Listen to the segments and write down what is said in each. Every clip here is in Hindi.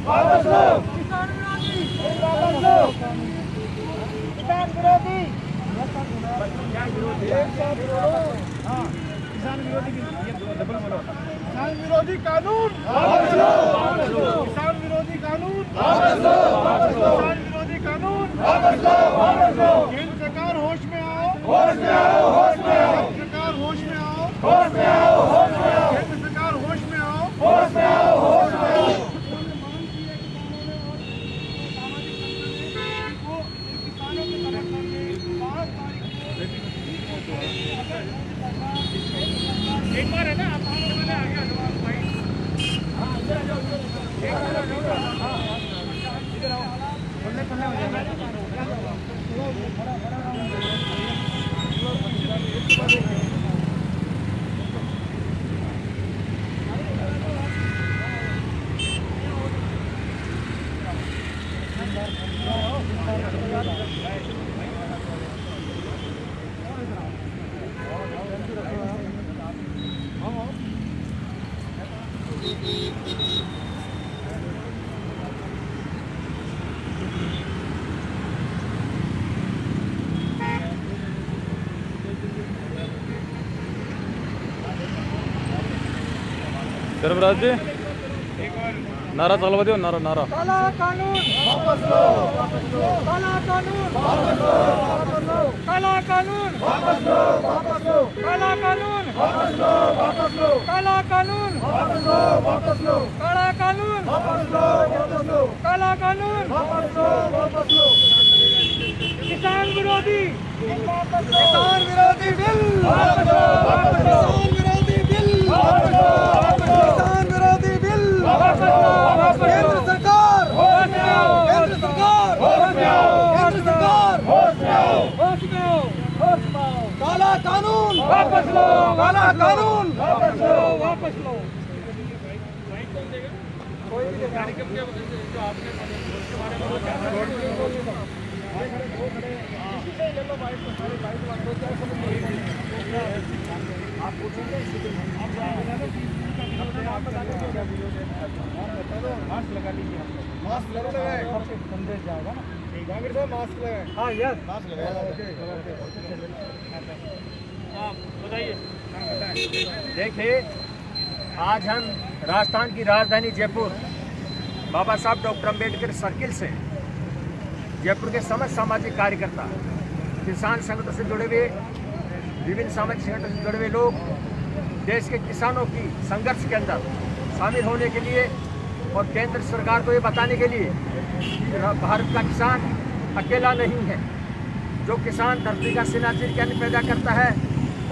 वापस लो, किसान विरोधी वापस लो, किसान विरोधी किसान विरोधी कानून वापस लो, किसान विरोधी कानून वापस लो, किसान विरोधी कानून वापस लो, केंद्र सरकार होश में आओ, होश में आओ, होश में आओ, केंद्र सरकार होश में आओ, होश में आओ, होश में आओ, केंद्र सरकार होश में आओ, होश में आओ, होश में आओ। एक बार है ना आप मैंने आ गया हाँ इधर आ जाओ इधर आओ बोलने करने हो धर्मराज जी नारा चलवा दियो नारा नारा काला कानून वापस लो, काला कानून वापस लो, काला कानून वापस लो, काला कानून वापस लो, काला कानून वापस लो, काला कानून वापस लो, काला कानून वापस लो, किसान विरोधी बिल वापस लो, किसान विरोधी बिल वापस लो, किसान विरोधी बिल वापस लो, केंद्र सरकार होश में आओ, केंद्र सरकार होश में आओ, केंद्र सरकार होश में आओ, होश में आओ, होश में आओ, काला कानून वापस लो, काला कानून वापस लो, वापस लो। कोई भी कार्यक्रम के जो आपने उसके बारे में आप पूछेंगे मास्क लगा लीजिए, मास्क लगाए संदेश जाएगा ना, जागीर साहब मास्क लगाए, हाँ यस मास्क लगाए, बताइए। देखिए आज हम राजस्थान की राजधानी जयपुर बाबा साहब डॉक्टर अंबेडकर सर्किल से जयपुर के समस्त सामाजिक कार्यकर्ता, किसान संगठन से जुड़े हुए, विभिन्न सामाजिक संगठन से जुड़े हुए लोग देश के किसानों की संघर्ष के अंदर शामिल होने के लिए और केंद्र सरकार को ये बताने के लिए कि भारत का किसान अकेला नहीं है। जो किसान धरती का सीना चीर के अन्न पैदा करता है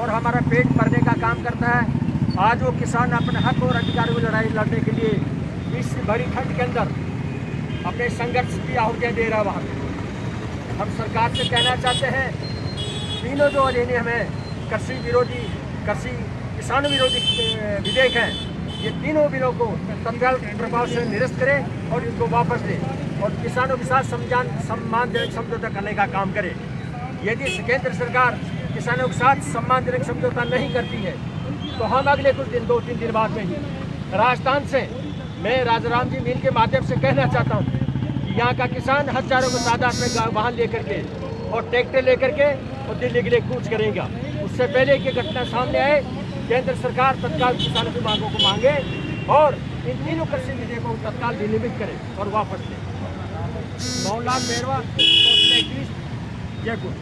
और हमारा पेट भरने का काम करता है, आज वो किसान अपने हक और अधिकारों की लड़ाई लड़ने के लिए इस बड़ी ठंड के अंदर अपने संघर्ष की आहुतियाँ दे रहा है। वहाँ हम सरकार से कहना चाहते हैं, तीनों जो अधिनियम है, कृषि विरोधी, किसान विरोधी विधेयक हैं, ये तीनों बिलों को तत्काल प्रभाव से निरस्त करें और इनको वापस लें और किसानों के साथ सम्मानजनक समझौता करने का काम करें। यदि केंद्र सरकार किसानों के साथ सम्मानजनक समझौता नहीं करती है तो हम अगले कुछ दिन 2-3 दिन बाद में ही राजस्थान से मैं राजाराम जी मिल के माध्यम से कहना चाहता हूँ कि यहाँ का किसान हजारों की तादाद में वाहन लेकर के और ट्रैक्टर लेकर के और दिल्ली के लिए कूच करेगा। उससे पहले कि घटना सामने आए, केंद्र सरकार तत्काल किसानों की मांगों को मांगे और इन तीनों कृषि विधेयकों को तत्काल विनियमित करे और वापस ले। मौलाना मेहरवा जयपुर,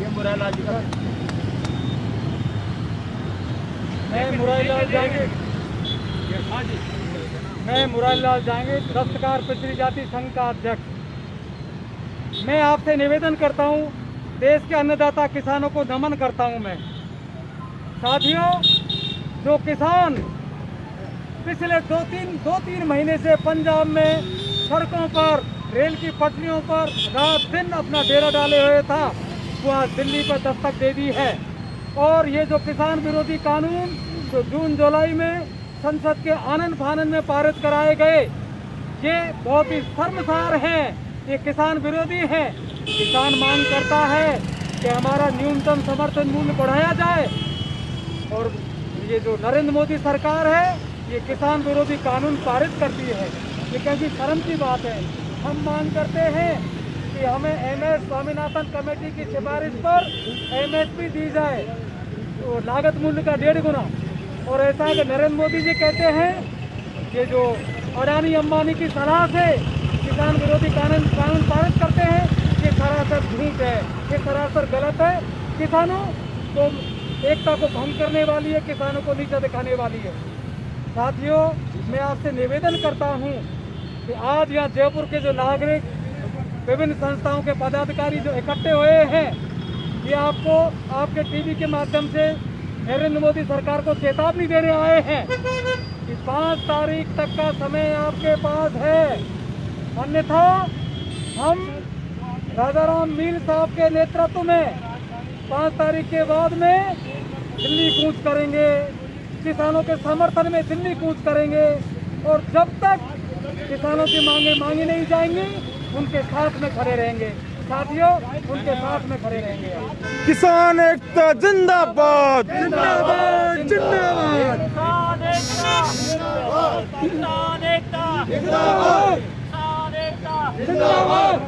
ये मुरारीलाल जी का मैं मुरारीलाल जाएंगे दस्तकार पिछड़ी जाति संघ का अध्यक्ष। मैं आपसे निवेदन करता हूं, देश के अन्नदाता किसानों को नमन करता हूं मैं। साथियों, जो किसान पिछले दो तीन महीने से पंजाब में सड़कों पर, रेल की पटरियों पर रात दिन अपना डेरा डाले हुए था, वो आज दिल्ली पर दस्तक दे दी है। और ये जो किसान विरोधी कानून जो जून जुलाई में संसद के आनन फानन में पारित कराए गए, ये बहुत ही शर्मसार हैं, ये किसान विरोधी हैं। किसान मांग करता है कि हमारा न्यूनतम समर्थन मूल्य बढ़ाया जाए और ये जो नरेंद्र मोदी सरकार है, ये किसान विरोधी कानून पारित करती है। ये कैसी शर्म की बात है। हम मांग करते हैं कि हमें MS स्वामीनाथन कमेटी की सिफारिश पर MSP दी जाए, तो लागत मूल्य का 1.5 गुना। और ऐसा है कि नरेंद्र मोदी जी कहते हैं ये जो अडानी अंबानी की सलाह से किसान विरोधी कानून पारित करते हैं, ये सरासर झूठ है, ये सरासर गलत है। किसानों को एकता को भंग करने वाली है, किसानों को नीचा दिखाने वाली है। साथियों, मैं आपसे निवेदन करता हूँ कि आज यहाँ जयपुर के जो नागरिक, विभिन्न संस्थाओं के पदाधिकारी जो इकट्ठे हुए हैं, ये आपको आपके टीवी के माध्यम से नरेंद्र मोदी सरकार को चेतावनी देने आए हैं कि 5 तारीख तक का समय आपके पास है, अन्यथा हम राजाराम मील साहब के नेतृत्व में 5 तारीख के बाद में दिल्ली कूच करेंगे, किसानों के समर्थन में दिल्ली कूच करेंगे। और जब तक किसानों की मांगे मांगी नहीं जाएंगी, उनके साथ में खड़े रहेंगे। साथियों, उनके साथ में खड़े रहेंगे। किसान एकता जिंदाबाद। जिंदाबाद जिंदाबाद किसान एकता जिंदाबाद किसान एकता जिंदाबाद।